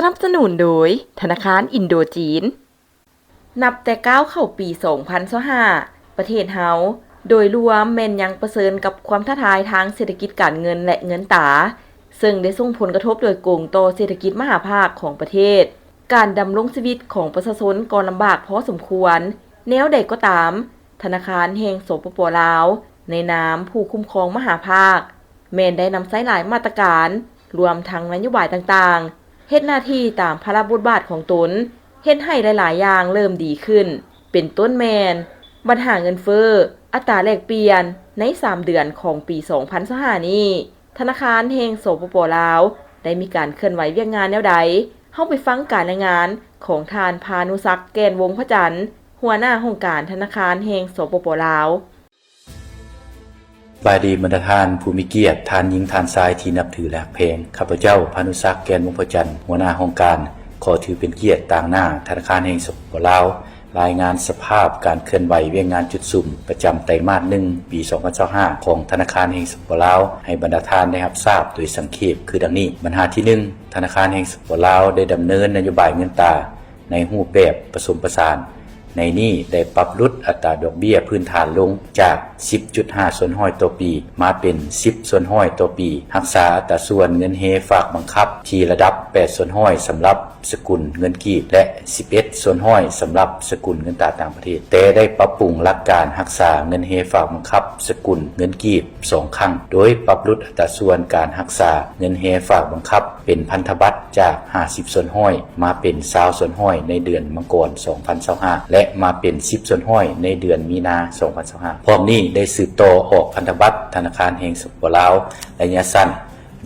นับสนุนโดยธนาคารอินโดจีนนับแต่ก้าวเข้าปี 2025 ประเทศเฮาโดยรวมแม่นยังเผชิญกับความท้าทายทางเศรษฐกิจการเงินและเงินตาซึ่งได้ส่งผลกระทบโดยตรงต่อเศรษฐกิจมหาภาคของประเทศการดำรงชีวิตของประชาชนก็ลำบากพอสมควรแนวใดก็ตามธนาคารแห่งสปป.ลาวในนามผู้คุ้มครองมหาภาคแม่นได้นำใช้หลายมาตรการรวมทั้งนโยบายต่างๆเฮ็ดหน้าที่ตามพระราชบทบาทของตนเฮ็ดให้หลายๆอย่างเริ่มดีขึ้นเป็นต้นแมนปัญหาเงินเฟ้ออัตราแลกเปลี่ยนใน3เดือนของปี 2025 นี้ธนาคารแห่งสปป.ลาวได้มีการเคลื่อนไหวเวียกงานแนวใดเฮาไปฟังการรายงานของท่านพานุศักดิ์แกนวงศ์พระจันทร์หัวหน้าองค์การธนาคารแห่งสปป.ลาวบายดีบรรดาท่านผู้มีเกียรติท่านหญิงท่านชายที่นับถือและเพลงข้าพเจ้าพานุศักดิ์แกนวงศ์พระจันทร์หัวหน้าองค์การขอถือเป็นเกียรติต่างหน้าธนาคารแห่งสปป.ลาวรายงานสภาพการเคลื่อนไหวเวียกงานจุดสุ่มประจำไตรมาส 1 ปี 2025 ของธนาคารแห่งสปป.ลาวให้บรรดาท่านได้รับทราบโดยสังเขปคือดังนี้ปัญหาที่ 1 ธนาคารแห่งสปป.ลาวได้ดำเนินนโยบายเงินตราในรูปแบบผสมผสานในนี้ได้ปรับลดอัตราดอกเบี้ยพื้นฐานลงจาก 10.5% ต่อปีมาเป็น 10% ต่อปีรักษาอัตราส่วนเงินเฮฝากบังคับที่ระดับ 8% สำหรับสกุลเงินกีบและ 11% สำหรับสกุลเงินตราต่างประเทศแต่ได้ปรับปรุงหลักการรักษาเงินเฮฝากบังคับสกุลเงินกีบ2ครั้งโดยปรับลดอัตราส่วนการรักษาเงินเฮฝากบังคับเป็นพันธบัตรจาก 50% มาเป็น 20% ในเดือนมกราคม 2025และมาเป็น 10% ในเดือนมีนาคม 2025พร้อมนี้ได้สืบต่อออกพันธบัตรธนาคารแห่งสปป.ลาวระยะสั้น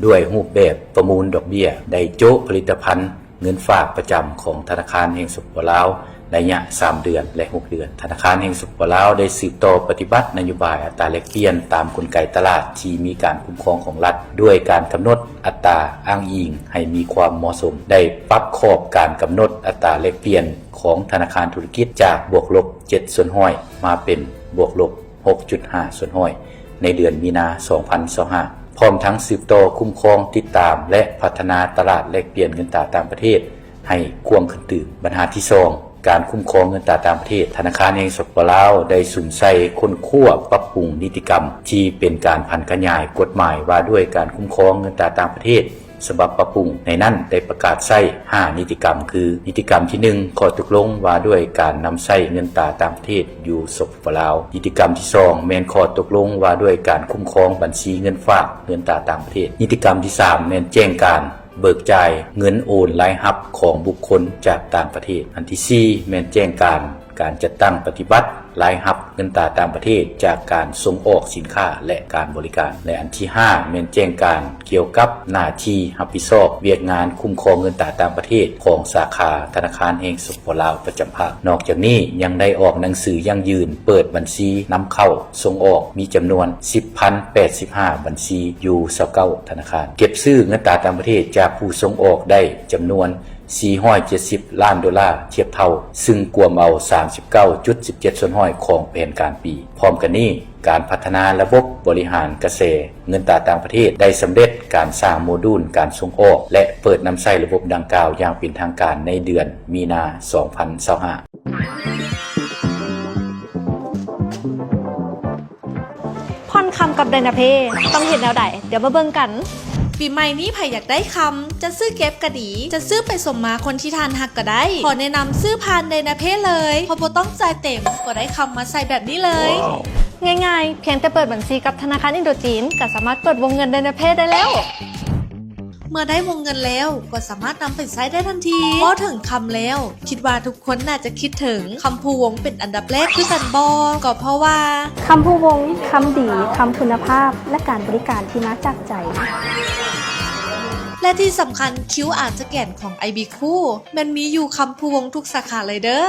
ด้วยรูปแบบประมูลดอกเบี้ยได้โจ๊ะผลิตภัณฑ์เงินฝากประจำของธนาคารแห่งสปป.ลาวระยะ3เดือนและ6เดือนธนาคารแห่งสปป.ลาวได้สืบต่อปฏิบัตินโยบายอัตราแลกเปลี่ยนตามกลไกตลาดที่มีการคุ้มครองของรัฐด้วยการกำหนดอัตราอ้างอิงให้มีความเหมาะสมได้ปรับขอบการกำหนดอัตราแลกเปลี่ยนของธนาคารธุรกิจจากบวกลบ7%มาเป็นบวกลบ 6.5% ในเดือนมีนาคม 2025พร้อมทั้งสืบต่อคุ้มครองติดตามและพัฒนาตลาดแลกเปลี่ยนเงินตราต่างประเทศให้กว้างขึ้นตื่นปัญหาที่2การคุ้มครองเงินตราต่างประเทศธนาคารแห่งสปป.ลาวได้สุมใส่ค้นคว้าปรับปรุงนิติกรรมที่เป็นการพันขยายกฎหมายว่าด้วยการคุ้มครองเงินตราต่างประเทศฉบับปรับปรุงในนั้นได้ประกาศใช้5นิติกรรมคือนิติกรรมที่1ข้อตกลงว่าด้วยการนำใช้เงินตราต่างประเทศอยู่สปป.ลาวนิติกรรมที่2แม่นข้อตกลงว่าด้วยการคุ้มครองบัญชีเงินฝากเงินตราต่างประเทศนิติกรรมที่3แม่นแจ้งการเบิกจ่ายเงินโอนรายรับของบุคคลจากต่างประเทศอันที่4แม่นแจ้งการจัดตั้งปฏิบัติรายรับเงินตราต่างประเทศจากการส่งออกสินค้าและการบริการและอันที่5แม่นแจ้งการเกี่ยวกับหน้าที่รับผิดชอบเวียกงานคุ้มครองเงินตราต่างประเทศของสาขาธนาคารแห่งสปป.ลาวประจำภาคนอกจากนี้ยังได้ออกหนังสือยั่งยืนเปิดบัญชีนำเข้าส่งออกมีจำนวน 10,085 บัญชีอยู่29ธนาคารเก็บซื้อเงินตราต่างประเทศจากผู้ส่งออกได้จำนวน$470 ล้านเทียบเท่าซึ่งกวมเอา 39.17% ของแผนการปีพร้อมกันนี้การพัฒนาระบบบริหารกระแสเงินตราต่างประเทศได้สำเร็จการสร้างโมดูลการส่งออกและเปิดนำใช้ระบบดังกล่าวอย่างเป็นทางการในเดือนมีนาคม 2025ผ่อนคำกับไดนาเพต้องเห็นแนวใดเดี๋ยวมาเบิ่งกันปีใหม่นี้ไผอยากได้คำจะซื้อเก็บก็ดีจะซื้อไปสมมาคนที่ทานหักก็ได้ขอแนะนำซื้อผ่านไดนาเพเลยเพราะบ่ต้องจ่ายเต็มก็ได้คำมาใส่แบบนี้เลย ง่ายๆเพียงแต่เปิดบัญชีกับธนาคารอินโดจีนก็สามารถเปิดวงเงินไดนาเพได้แล้วเมื่อได้วงเงินแล้วก็สามารถนำไปใช้ได้ทันทีพอถึงคำแล้วคิดว่าทุกคนน่าจะคิดถึงคำพูวงเป็นอันดับแรกคือกันก็เพราะว่าคำพูวงคำดีคำคุณภาพและการบริการที่มาจากใจและที่สำคัญ QR สแกนของ IB คู่มันมีอยู่คำพูวงทุกสาขาเลยเด้อ